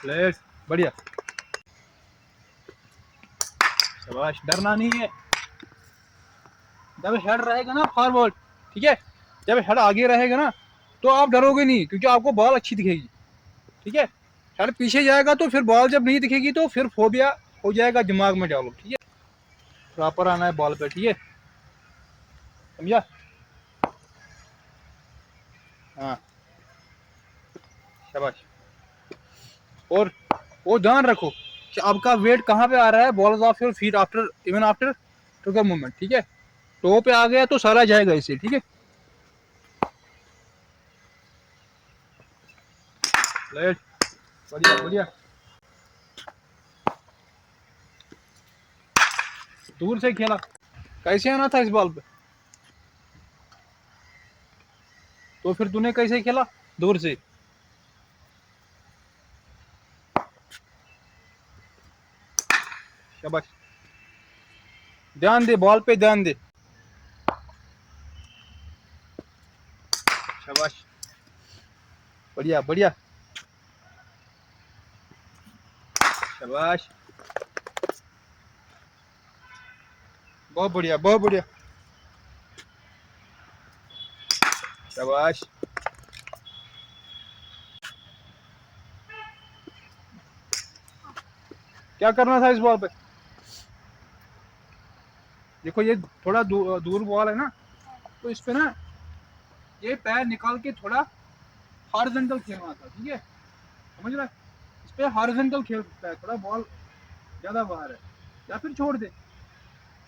Plate बढ़िया, शाबाश। डरना नहीं है। जब हेड रहेगा ना फॉरवर्ड, ठीक है, जब हेड आगे रहेगा ना तो आप डरोगे नहीं, क्योंकि आपको बॉल अच्छी दिखेगी, ठीक है। हेड पीछे जाएगा तो फिर बॉल जब नहीं दिखेगी तो फिर फोबिया हो जाएगा दिमाग में, डालो, ठीक है। प्रॉपर आना है बॉल पे, ठीक है, समझा। हाँ, शाबाश। और वो ध्यान रखो कि आपका वेट कहाँ पे आ रहा है, ball of your feet after, even after trigger movement, ठीक है। टो पे आ गया तो सारा जाएगा इसे, ठीक है। राइट, बढ़िया बढ़िया। दूर से खेला, कैसे आना था इस बॉल पे, तो फिर तूने कैसे खेला दूर से। शाबाश, ध्यान दे बॉल पे, ध्यान दे। शाबाश, बढ़िया बढ़िया, शाबाश, बहुत बढ़िया बहुत बढ़िया, शाबाश। क्या करना था इस बॉल पे, देखो ये थोड़ा दूर बॉल है ना, तो इस पे ना ये पैर निकाल के थोड़ा हॉरिजॉन्टल खेलना था, ठीक है, समझ रहा है। इस पे हॉरिजॉन्टल खेल सकता है, थोड़ा बॉल ज्यादा बाहर है, या फिर छोड़ दे।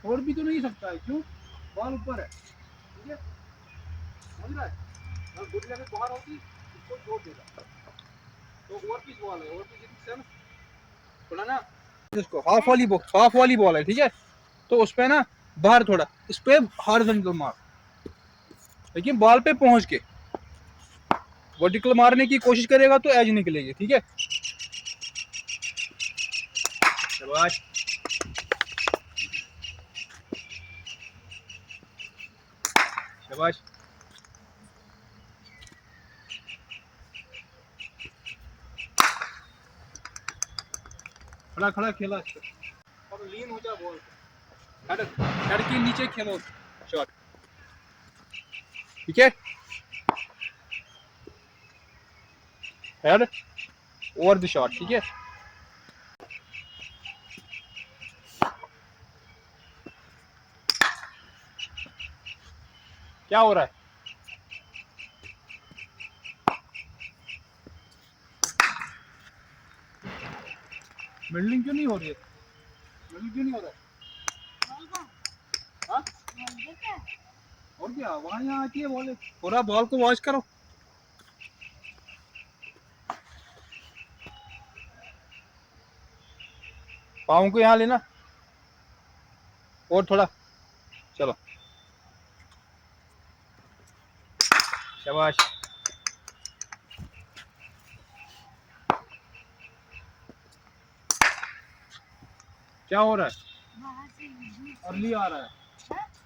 छोड़ भी तो नहीं सकता है, क्यों, बॉल ऊपर है, ठीक है, समझ रहा है। अगर गुड लेवल बाहर होती इसको छोड़ देगा। तो और पिच बॉल है, और पिच इन सेंस थोड़ा ना, इसको हाफ वाली बॉल है, ठीक है। तो उस पे ना बाहर थोड़ा, इस पे हॉरिजॉन्टल मार, लेकिन बॉल पे पहुंच के वर्टिकल मारने की कोशिश करेगा तो एज निकलेगी, ठीक है। शाबाश, शाबाश, खड़ा खड़ा खेला इसको। और लीन हो जा बॉल पे, हेड हेड के नीचे खेलो शॉट, ठीक है। हेड ओवर द शॉट, ठीक है। क्या हो रहा है, मिडलिंग क्यों नहीं हो रही है, मिडलिंग क्यों नहीं हो रहा है। हाँ? और क्या, वहाँ यहाँ आती है बॉल, पूरा बॉल को वॉच करो। पाँव को यहाँ लेना, और थोड़ा, चलो, शाबाश। क्या हो रहा है, अर्ली आ रहा है,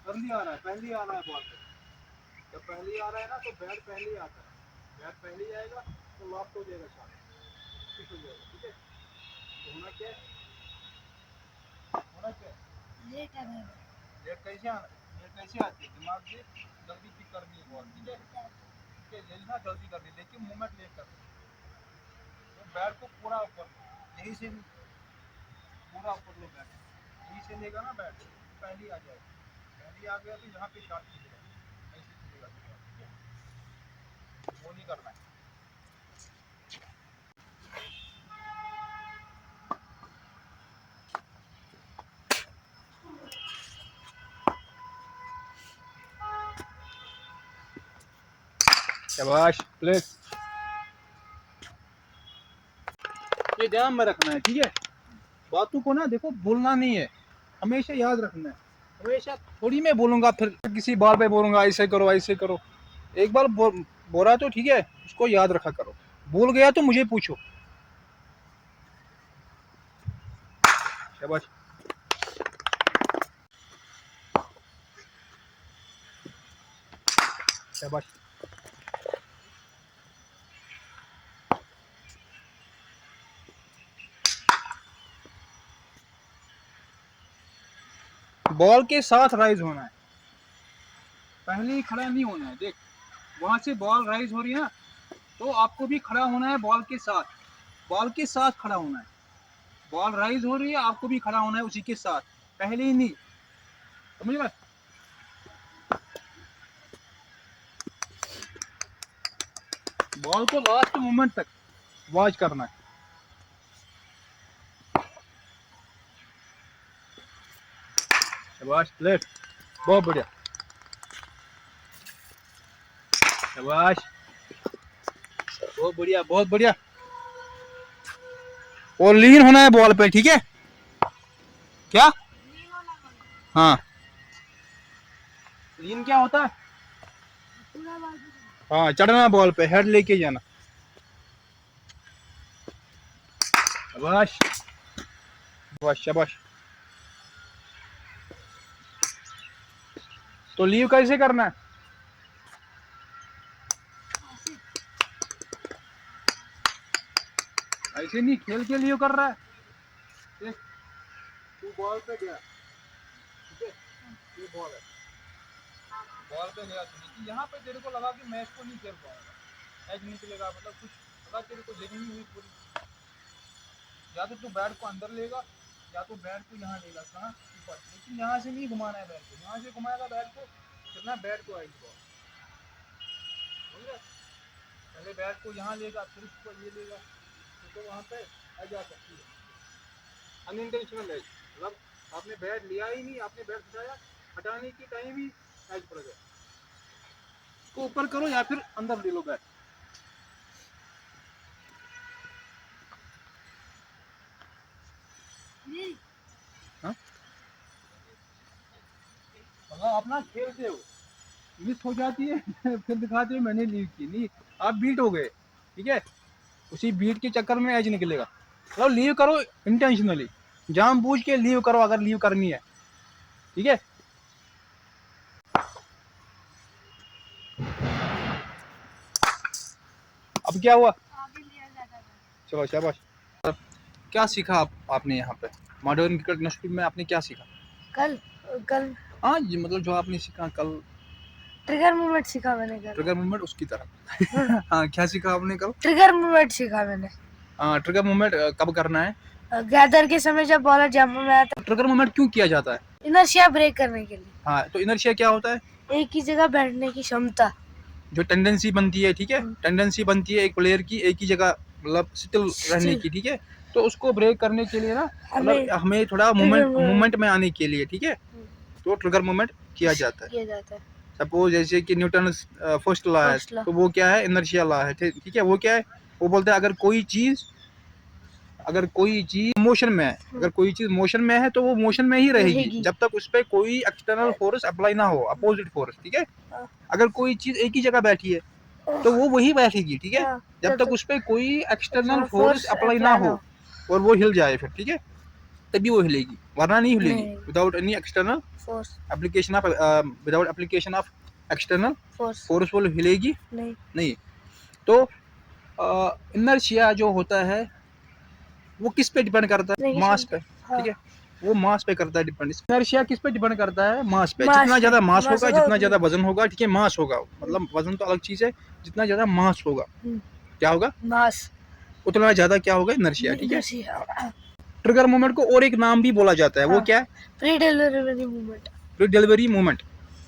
अर्ली आ रहा है, पहले आ रहा है बॉल पे। जब पहले आ रहा है ना तो बैट पहले ही आता है, बैट पहले ही आएगा तो लॉफ्ट हो जाएगा शॉट, फिट हो जाएगा, ठीक है। तो होना क्या है, होना क्या है, लेट आ रहा है, लेट कैसे आना है, लेट कैसे आती है, दिमाग से जल्दी पिक करनी है बॉल, ठीक है, ठीक है, यही ना जल्दी करनी है, लेकिन मूवमेंट लेट करनी है। तो बैट को पूरा ऊपर, यहीं से पूरा ऊपर लो बैट, यहीं से लेगा ना बैट, पहले आ जाएगा, पहले आ गया तो यहाँ पे शॉट चलेगा, ऐसे चलेगा, ठीक है, वो नहीं करना है। शाबाश, प्ले, ये ध्यान में रखना है, ठीक है। बातों को ना देखो बोलना नहीं है, हमेशा याद रखना है। हमेशा थोड़ी मैं बोलूंगा फिर किसी बार पे बोलूंगा ऐसे करो ऐसे करो, एक बार बोला तो ठीक है, उसको याद रखा करो। भूल गया तो मुझे पूछो। शाबाश, शाबाश, बॉल के साथ राइज होना है, पहले ही खड़ा नहीं होना है। देख वहां से बॉल राइज हो रही है ना, तो आपको भी खड़ा होना है बॉल के साथ, बॉल के साथ खड़ा होना है। बॉल राइज हो रही है, आपको भी खड़ा होना है उसी के साथ, पहले ही नहीं। समझ गए? बॉल को लास्ट मोमेंट तक वॉच करना है। शाबाश, लेफ्ट, बहुत बढ़िया, शाबाश, बहुत बढ़िया, बहुत बढ़िया। और लीन होना है बॉल पे, ठीक है? क्या? हाँ, लीन क्या होता है? हाँ, चढ़ना बॉल पे, हेड लेके जाना। शाबाश, शाबाश, शाबाश। तो लीव कैसे करना है? ऐसे नहीं, खेल के लीव कर रहा है। देख, तू बॉल पे गया, ठीक है? ये बॉल है, बॉल पे गया तू, लेकिन यहाँ पे तेरे को लगा कि मैच को नहीं खेल पाऊंगा, एज निकलेगा, मतलब कुछ लगा तेरे को जगह नहीं हुई पूरी। या तो तू बैट को अंदर लेगा, या तो बैट को यहाँ लेगा, कहाँ ऊपर, लेकिन यहाँ से नहीं घुमाना है बैट को। यहाँ से घुमाएगा बैट को, कितना बैट को आएगी बॉल, समझ रहे? पहले बैट को यहाँ लेगा, फिर उसको ये लेगा, तो वहाँ पे आ जा सकती है। अनइंटेंशनल एज, मतलब आपने बैट लिया ही नहीं, आपने बैट हटाया, हटाने की टाइम ही एज पड़ गया। इसको ऊपर करो या फिर अंदर ले लो बैट। हाँ, मतलब अपना खेलते हो, मिस हो जाती है फिर दिखाते हो मैंने लीव की, नहीं आप बीट हो गए, ठीक है? उसी बीट के चक्कर में एज निकलेगा। मतलब लीव करो इंटेंशनली, जानबूझ के लीव करो अगर लीव करनी है, ठीक है? अब क्या हुआ? चलो शाबाश। क्या सीखा आपने यहाँ पे मॉडर्न क्रिकेट इंस्टीट्यूट में? आपने क्या सीखा कल? हाँ जी, मतलब जो आपने सीखा कल, ट्रिगर मूवमेंट सीखा मैंने कल। ट्रिगर मूवमेंट उसकी तरह हाँ, क्या सीखा आपने कल? ट्रिगर मूवमेंट सीखा मैंने। हाँ, ट्रिगर मूवमेंट कब करना है? गैदर के समय जब बॉलर जंप में आता है। ट्रिगर मूवमेंट क्यों किया जाता है? इनर्शिया ब्रेक करने के लिए। हाँ, तो इनर्शिया क्या होता है? एक ही जगह बैठने की क्षमता, जो टेंडेंसी बनती है, ठीक है? टेंडेंसी बनती है एक प्लेयर की एक ही जगह मतलब स्टिल रहने की, ठीक है? तो उसको ब्रेक करने के लिए ना, मतलब हमें थोड़ा मूवमेंट में आने के लिए, ठीक है? तो ट्रिगर मूवमेंट किया जाता है। सपोज जैसे कि न्यूटन फर्स्ट लॉ है, तो वो क्या है? इनर्शिया लॉ है, ठीक है? वो क्या है? वो बोलते हैं अगर कोई चीज मोशन में है, अगर कोई चीज मोशन में है तो वो मोशन में ही रहेगी जब तक उस पर कोई एक्सटर्नल फोर्स अप्लाई ना हो, अपोजिट फोर्स, ठीक है? अगर कोई चीज एक ही जगह बैठी है तो वो वही बैठेगी, ठीक है? जब तक उस पर कोई एक्सटर्नल फोर्स अप्लाई ना हो और वो हिल जाए फिर, ठीक है? तभी वो हिलेगी, वरना नहीं हिलेगी। Without any external application of without application of external force वो हिलेगी नहीं। तो इनर्शिया जो होता है वो किस पे डिपेंड करता है? मास पे, ठीक है? वो मास पे करता है डिपेंड। इनर्शिया किस पे डिपेंड करता है? मास पे। जितना ज्यादा मास होगा, जितना ज्यादा वजन होगा, ठीक है? मास होगा, मतलब वजन तो अलग चीज है, जितना ज्यादा मास होगा, क्या होगा? मास, उतना ज्यादा क्या होगा? इनर्शिया, ठीक है? ट्रिगर मूवमेंट को और एक नाम भी बोला जाता है, वो क्या है? Pre delivery movement. Pre delivery movement,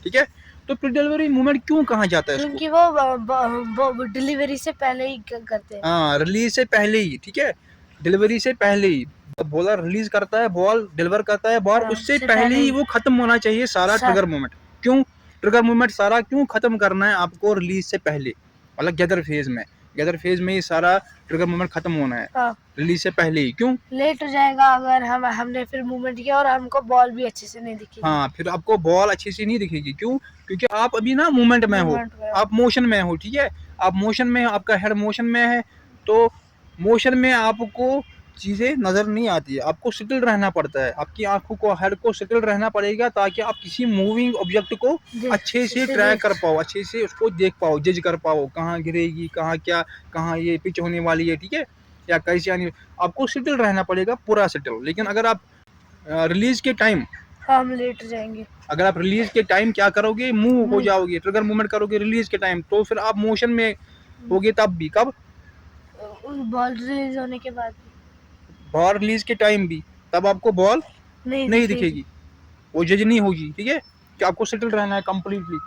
ठीक है? तो प्री डिलीवरी मूवमेंट क्यों कहा जाता है? क्योंकि वो डिलीवरी से पहले ही करते हैं। हाँ, रिलीज से पहले ही, ठीक है? डिलीवरी से पहले ही बॉलर रिलीज करता है, बॉल डिलीवर करता है बॉल, उससे पहले ही वो खत्म होना चाहिए सारा ट्रिगर मूवमेंट। क्यों ट्रिगर मूवमेंट सारा क्यों खत्म करना है आपको? रिलीज से पहले, मतलब गैदर फेज में ही सारा ट्रिगर मूवमेंट खत्म होना है, रिलीज से पहले ही। क्यों? लेट हो जाएगा अगर हमने फिर मूवमेंट किया और हमको बॉल भी अच्छे से नहीं दिखेगी। हाँ, फिर आपको बॉल अच्छे से नहीं दिखेगी। क्यों? क्योंकि आप अभी ना मूवमेंट में हो, आप मोशन में हो, ठीक है? आप मोशन में, आपका हेड मोशन में है, तो मोशन में आपको चीजें नजर नहीं आती है, आपको सेटल रहना पड़ता है, आपकी आंखों को, हेड को सेटल रहना पड़ेगा ताकि आप किसी मूविंग ऑब्जेक्ट को अच्छे से ट्रैक कर पाओ, अच्छे से उसको देख पाओ, जज कर पाओ, कहाँ गिरेगी, कहाँ ये पिच होने वाली है, ठीक है? या कैसे आनी, आपको सेटल रहना पड़ेगा, पूरा सेटल। लेकिन अगर आप रिलीज के टाइम हाँ हम लेट जाएंगे। अगर आप रिलीज के टाइम क्या करोगे, मूव हो जाओगे, ट्रिगर मूवमेंट करोगे रिलीज के टाइम, तो फिर आप मोशन में होगे तब भी। कब? बॉल रिलीज होने के बाद बॉल रिलीज के टाइम भी, तब आपको बॉल नहीं नहीं दिखेगी, वो जज नहीं होगी। ठीक है, कि आपको सेटल रहना है कंप्लीटली।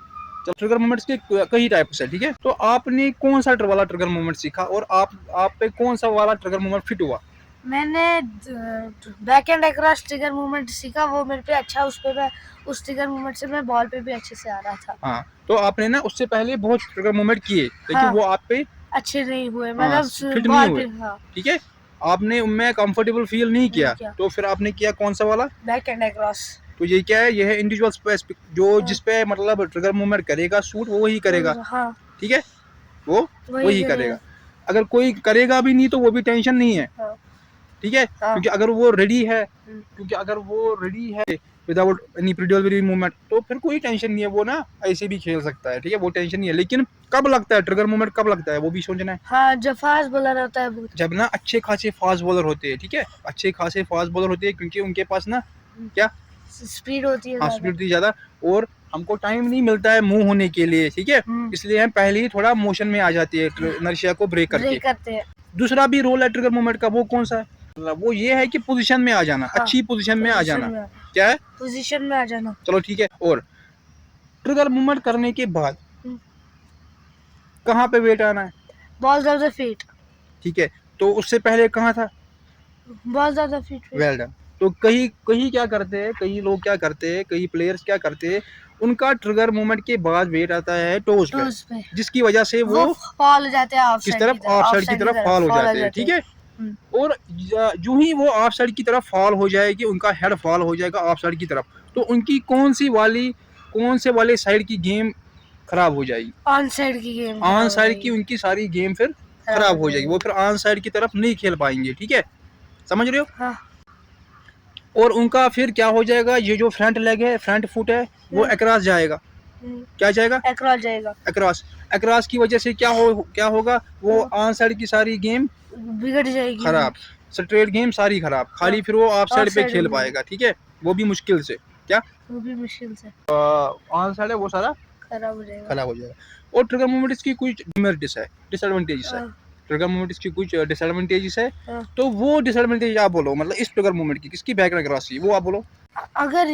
तो ट्रिगर मूवमेंट्स के कई टाइप्स है। ठीक है, तो आपने कौन सा वाला ट्रिगर मूवमेंट सीखा और आप पे कौन सा वाला ट्रिगर मूवमेंट फिट हुआ? मैंने back and across trigger movement सीखा, वो मेरे पे अच्छा, उस पे मैं उस ट्रिगर मूवमेंट से मैं बॉल पे भी अच्छे से आ रहा था। हाँ, तो आपने ना उससे पहले बहुत ट्रिगर मूवमेंट किए, लेकिन हाँ, वो आप पे अच्छे नहीं हुए, हाँ, मतलब फिट नहीं बॉल हुए। पे। हाँ, ठीक है, आपने उनमें कंफर्टेबल फील नहीं किया, तो फिर आपने किया कौन सा वाला? Back and across. तो ये क्या है, ये है इंडिविजुअल स्पेसिफिक, जो जिस पे मतलब ट्रिगर मूवमेंट करेगा सूट, वो वही करेगा। हाँ, ठीक है, वो वही करेगा। करेगा। अगर कोई करेगा भी नहीं तो वो भी टेंशन नहीं है। हाँ, ठीक है, हाँ, क्योंकि अगर वो रेडी है विदाउट एनी प्रिलिमिनरी मूवमेंट, तो फिर कोई टेंशन नहीं है, वो ना ऐसे भी खेल सकता है। ठीक है, वो टेंशन नहीं है। लेकिन कब लगता है ट्रिगर मूवमेंट, कब लगता है वो भी सोचना है। हाँ, जब फास्ट बॉलर होता है बहुत। जब ना अच्छे खासे फास्ट बॉलर होते हैं। ठीक है, अच्छे खासे फास्ट बॉलर होते हैं, क्योंकि उनके पास ना क्या स्पीड होती है हाँ, ज़्यादा। स्पीड होती है ज़्यादा, और हमको टाइम नहीं मिलता है मूव होने के लिए। ठीक है, इसलिए हम पहले ही थोड़ा मोशन में आ जाती है, इनर्शिया को ब्रेक करते हैं। दूसरा भी रोल है ट्रिगर मूवमेंट का, वो कौन सा है? मतलब वो ये है कि पोजीशन में आ जाना। हाँ, अच्छी पोजीशन में आ जाना। क्या है? पोजीशन में आ जाना। चलो ठीक है, और ट्रिगर मूवमेंट करने के बाद कहाँ पे वेट आना है? बॉल ज़्यादा फीट। ठीक है, तो उससे पहले कहाँ था? बॉल ज़्यादा फीट। Well done. तो कहीं क्या करते हैं, कई लोग क्या करते हैं, कई प्लेयर्स क्या करते हैं, उनका ट्रिगर मूवमेंट के बाद वेट आता है टोज पे, जिसकी वजह से वो फॉल हो जाते हैं ऑफ किस तरफ, ऑफ साइड की तरफ फॉल हो जाते हैं। ठीक है, और जो ही वो ऑफ साइड की तरफ फॉल हो जाएगी, उनका हेड फॉल हो जाएगा ऑफ साइड की तरफ, तो उनकी कौन से वाले साइड की गेम खराब हो जाएगी? ऑन साइड की गेम। ऑन साइड की उनकी सारी गेम फिर खराब हो जाएगी, वो फिर ऑन साइड की तरफ नहीं खेल पाएंगे। ठीक है, समझ रहे हो? हाँ। और उनका फिर क्या हो जाएगा, ये जो फ्रंट लेग है, फ्रंट फुट है, वो अक्रॉस जाएगा। क्या जाएगा? अक्रॉस जाएगा। अक्रॉस की वजह से क्या होगा, वो ऑन साइड की सारी गेम बिगड़ जाएगी, खराब, स्ट्रेट गेम सारी खराब, खाली फिर वो ऑफ साइड पे खेल पाएगा। ठीक है, वो भी मुश्किल से। क्या? वो भी मुश्किल से। ऑन साइड है वो सारा खराब हो जाएगा। और ट्रिगर मूवमेंट इसकी कुछ डिसएडवांटेजेस है। ट्रिगर मूवमेंट इसकी कुछ डिसएडवांटेजेस है, तो वो डिसएडवांटेज आप बोलो, मतलब इस ट्रिगर मूवमेंट की किसकी बैक अक्रॉस की, वो आप बोलो। अगर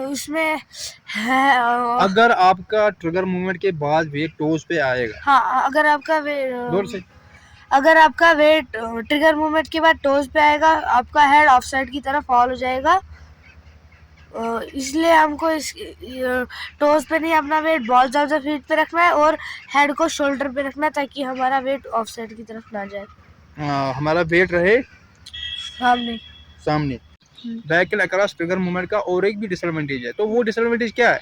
उसमें है अगर आपका ट्रिगर मूवमेंट के बाद वेट टोज पे आएगा, हाँ, अगर आपका जोर से, अगर आपका वेट ट्रिगर मूवमेंट के बाद टोज पे आएगा, आपका हेड ऑफ साइड की तरफ फॉल हो जाएगा। इसलिए हमको इस टोज पे नहीं, अपना वेट बॉल ज़्यादा फीट पे रखना है और हेड को शोल्डर पे रखना है, ताकि हमारा वेट ऑफ साइड की तरफ ना जाए। हमारा वेट रहे सामने। Back and across trigger movement का और एक भी डिसएडवांटेज है, तो वो डिसएडवांटेज क्या है?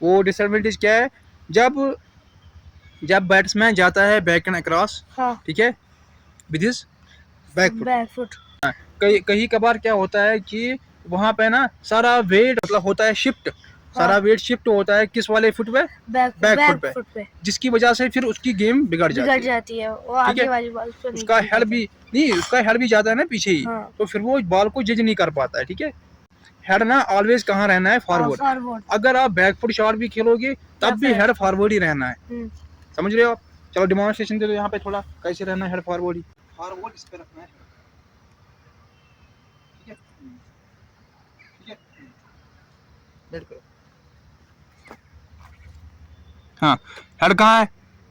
वो डिसएडवांटेज क्या है, जब बैट्समैन जाता है बैक एंड अक्रॉस, ठीक है, विद हिज बैक फुट, कहीं कभार क्या होता है कि वहाँ पे ना सारा वेट मतलब होता है शिफ्ट, सारा वेट शिफ्ट होता है किस वाले फुट पे? बैक फुट पे, जिसकी वजह से फिर उसकी गेम बिगड़ जाती है। वो आगे वाली बॉल पे उसका हेड भी जाता है ना पीछे ही, तो फिर वो बॉल को जज नहीं कर पाता है। ठीक है, हेड ना ऑलवेज कहाँ रहना है? फॉरवर्ड। अगर आप बैक फुट शॉट भी खेलोगे तब भी हेड फॉरवर्ड ही रहना है। समझ रहे हो आप? चलो डेमोन्स्ट्रेशन दे दो यहाँ पे थोड़ा, कैसे रहना है हेड फॉरवर्ड ही, फॉरवर्ड इस पे रखना है। ठीक है, बैठ करो। हाँ, हेड कहाँ है?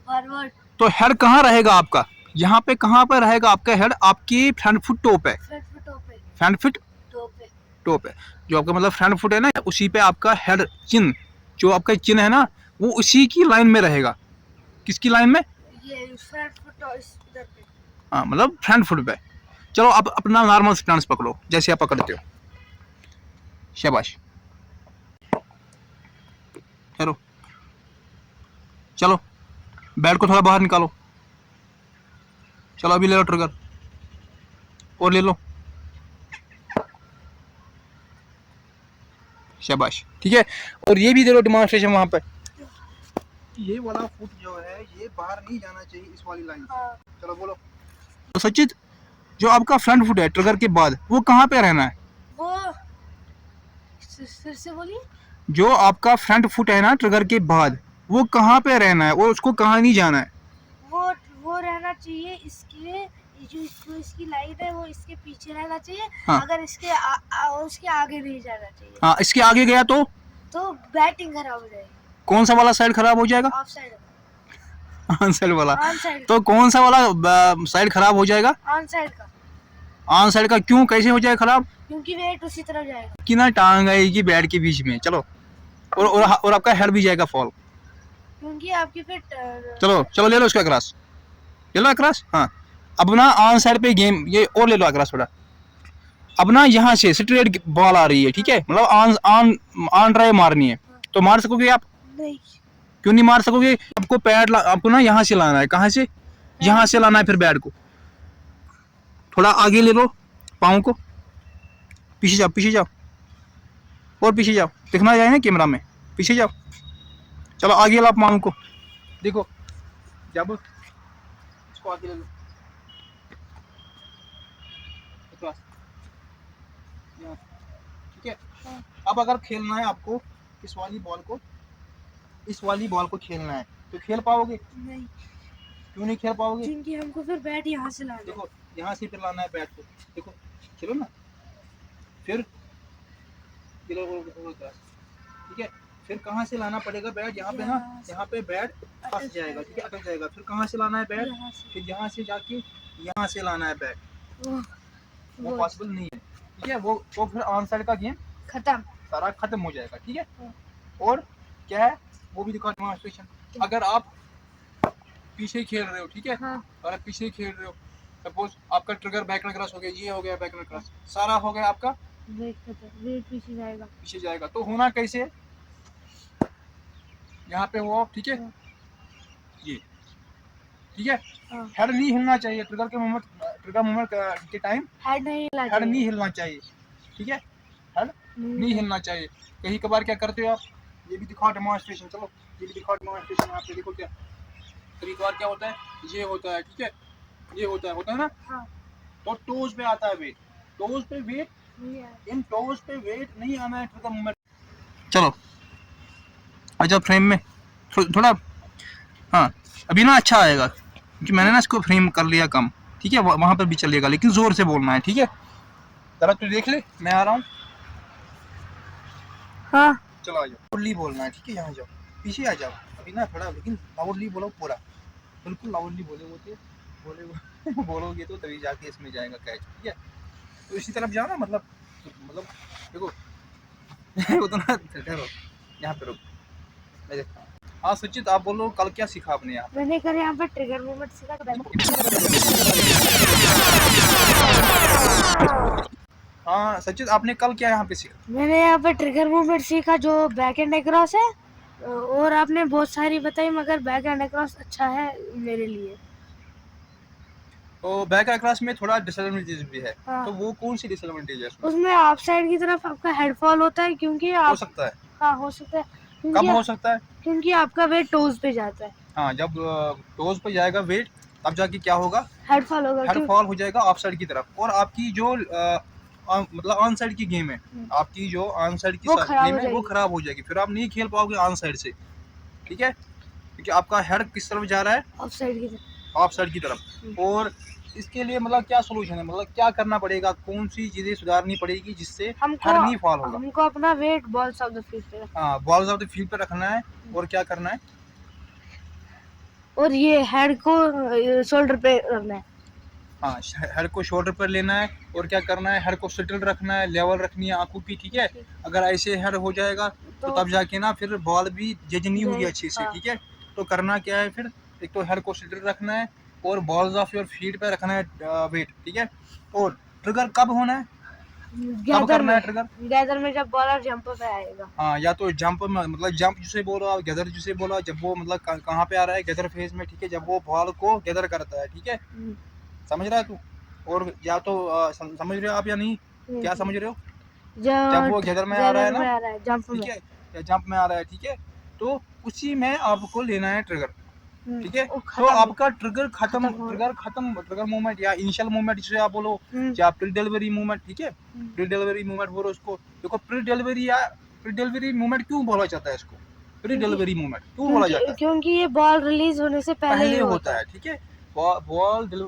फॉरवर्ड। तो हेड कहाँ रहेगा आपका? यहाँ पे कहाँ पर रहेगा आपका हेड? आपकी फ्रंट फुट टो पे, फ्रंट फुट टो पे, जो आपका मतलब फ्रंट फुट है ना, उसी पे आपका हेड, चिन, जो आपका चिन है ना, वो उसी की लाइन में रहेगा। किसकी लाइन में? ये फ्रंट फुट इधर पे। हाँ, मतलब फ्रंट फुट पे। चलो आप अपना नॉर्मल स्टांस पकड़ो, जैसे आप पकड़ते हो। शाबाश, ठहरो, चलो बैट को थोड़ा बाहर निकालो। चलो अभी ले लो ट्रिगर, और ले लो। शाबाश, ठीक है, और ये भी दे लो डेमोन्स्ट्रेशन वहां पे। ये वाला फुट जो है ये बाहर नहीं जाना चाहिए इस वाली लाइन से। चलो बोलो। तो सचित, जो आपका फ्रंट फुट है ट्रिगर के बाद, वो कहाँ पे रहना है? वो फिर से बोलिए। जो आपका फ्रंट फुट है ना ट्रिगर के बाद, वो कहाँ पे रहना है और उसको कहाँ नहीं जाना है? वो रहना चाहिए इसके, जो इसकी लाइन है वो इसके पीछे रहना चाहिए। हाँ। अगर इसके उसके आगे नहीं जाना चाहिए। हाँ, इसके आगे गया तो बैटिंग खराब हो जाएगी। कौन सा वाला साइड खराब हो जाएगा? ऑफ साइड, ऑन साइड वाला। ऑन साइड, तो कौन सा वाला साइड खराब हो जाएगा? ऑन साइड का। ऑन साइड का क्यों, कैसे हो जाएगा खराब? क्योंकि वेट उसी तरफ जाएगा। कि ना टांग आएगी बैट के बीच में, चलो, और आपका हेड भी जाएगा फॉल। क्योंकि आपकी फिर चलो चलो ले लो इसका क्रॉस, ले लो अक्रॉस। हाँ, अब ना ऑन साइड पे गेम ये और ले लो अक्रॉस थोड़ा। अब ना यहाँ से स्ट्रेट बॉल आ रही है, ठीक है, मतलब ऑन ऑन ऑन ड्राइव मारनी है, तो मार सकोगे आप? नहीं। क्यों नहीं मार सकोगे? आपको पैड आपको ना यहाँ से लाना है। कहाँ से? यहाँ से लाना है फिर बैट को। थोड़ा आगे ले लो पाँव को, पीछे जाओ, पीछे जाओ और पीछे जाओ, दिखना जाए ना कैमरा में, पीछे जाओ। चलो आगे लो पाँव को, देखो जब इसको आगे ले लो, ठीक है। अब अगर खेलना है आपको इस वाली बॉल को खेलना है तो खेल पाओगे? नहीं। क्यों नहीं खेल पाओगे? क्योंकि हमको फिर बैट यहाँ से लाना है। देखो यहाँ से फिर लाना है बैट को, देखो चलो ना, फिर ठीक है, फिर कहाँ से लाना पड़ेगा बैट? यहाँ पे ना, यहाँ पे बैट फंस जाएगा, ठीक है, अटक जाएगा। फिर कहाँ से लाना है बैट? फिर यहाँ से जाके यहाँ से लाना है बैट, वो पॉसिबल नहीं है, ठीक है। वो फिर ऑन साइड का गेम खत्म, सारा खत्म हो जाएगा, ठीक है। और क्या है वो भी दिखा डेमोंस्ट्रेशन। अगर आप पीछे खेल रहे हो, ठीक है, और आप पीछे खेल रहे हो, सपोज आपका ट्रिगर बैक क्रॉस हो गया, ये हो गया बैक क्रॉस, सारा हो गया आपका, वेट पीछे जाएगा, पीछे जाएगा। तो होना कैसे? यहाँ पे हो, ठीक है, ये ठीक है, हेड नहीं हिलना चाहिए ट्रिगर मूवमेंट के टाइम, हेड नहीं हिलना चाहिए, ठीक है, हेड नहीं हिलना चाहिए। कहीं कभार क्या करते हो आप, ये भी दिखाओ डेमोंस्ट्रेशन, चलो ये भी दिखाओ डेमोंस्ट्रेशन। यहाँ पे देखो क्या कभी कभार क्या होता है, ये होता है, ठीक है, ये होता है ना, तो टोज पे आता है वेट, टोज पे वेट, इन टोज पे वेट नहीं आना है ट्रिगर मूवमेंट। चलो आ जाओ फ्रेम में थोड़ा, हाँ अभी ना अच्छा आएगा क्योंकि मैंने ना इसको फ्रेम कर लिया कम, ठीक है, वहाँ पर भी चलेगा लेकिन जोर से बोलना है, ठीक है। जरा तू देख ले, मैं आ रहा हूँ। हाँ चलो आ जाओ, लाउडली बोलना है, ठीक है, यहाँ जाओ, पीछे आ जाओ अभी ना थोड़ा, लेकिन लाउडली बोलो पूरा, बिल्कुल लाउडली बोलोगे तो तभी जाके इसमें जाएगा कैच, ठीक है। तो इसी तरफ जाओ ना, मतलब देखो उतना ठहरो, यहाँ पे रुक, मैं देखता हूँ। हाँ सचित आप बोलो, कल क्या सीखा आपने यहाँ? मैंने कल यहाँ पे ट्रिगर मूवमेंट सीखा। हाँ सचित आपने कल क्या यहाँ पे सीखा? मैंने यहाँ पे ट्रिगर मूवमेंट सीखा जो बैक एंड अक्रॉस है, और आपने बहुत सारी बताई मगर बैक एंड अक्रॉस अच्छा है मेरे लिए। तो बैक अक्रॉस में थोड़ा डिसएडवांटेज भी है। हाँ। तो वो कौन सी डिसएडवांटेज है उसमें ऑफ साइड की तरफ आपका हेड फॉल होता है, क्योंकि हो सकता है। हाँ हो सकता है। कब हो सकता है? क्योंकि आपका वेट टोज पे जाता है। हाँ, जब टोज पे जाएगा वेट तब जाके क्या होगा, हेड फॉल होगा, हेड फॉल हो जाएगा ऑफ साइड की तरफ। और आपकी जो मतलब ऑन साइड की गेम है, आपकी जो ऑन साइड की गेम है वो खराब हो जाएगी, फिर आप नहीं खेल पाओगे ऑन साइड से, ठीक है, क्योंकि आपका हेड किस तरफ जा रहा है, ऑफ साइड की तरफ, ऑफ साइड की तरफ। और इसके लिए मतलब क्या सोल्यूशन है, मतलब क्या करना पड़ेगा, कौन सी चीजें सुधारनी पड़ेगी जिससे हेड नहीं फॉल होगा? हमको अपना wait balls of the field पे, हाँ बॉल्स ऑफ द फील्ड पे रखना है। और क्या करना है, और ये हेड को शोल्डर पे रखना है। हाँ हेड को शोल्डर पर लेना है। और क्या करना है, हेड को सेटल रखना है, लेवल रखनी है आंखों की, ठीक है। अगर ऐसे हेड हो जाएगा तो तब जाके ना फिर बॉल भी जज नहीं होगी अच्छे से, ठीक है। तो करना क्या है फिर, एक तो हेड को सेटल रखना है और बॉल्स ऑफ योर फीट पे रखना है वेट, ठीक है। और ट्रिगर कब होना है, कब करना है ट्रिगर? गैदर में जब बॉलर जंप पे आएगा। हाँ, या तो जंप में, मतलब जंप जिसे बोलो, गैदर जिसे बोलो, जब वो मतलब कहाँ पे आ रहा है, गैदर फेज में, ठीक है, जब वो बॉल को गैदर करता है, ठीक है, समझ रहा है तू? और या तो समझ रहे हो आप या नहीं, क्या समझ रहे हो? जब वो गैदर में आ रहा है ना, जंप ठीक है, या जंप में आ रहा है, ठीक है, तो उसी में आपको लेना है ट्रिगर, ठीक है। वो तो खत्म। आपका ट्रिगर खत्म, खत्म हो- ट्रिगर मूवमेंट या इनिशियल मूवमेंट जिसे आप बोलो, या प्री डिलीवरी मूवमेंट, ठीक है, प्री डिलीवरी मूवमेंट बोलो उसको। देखो प्री डिलीवरी मूवमेंट क्यों बोला जाता है इसको, प्री डिलीवरी मूवमेंट क्यों बोला जाता है? क्योंकि ये बॉल रिलीज होने से पहले ही पहले होता है, ठीक है। बॉल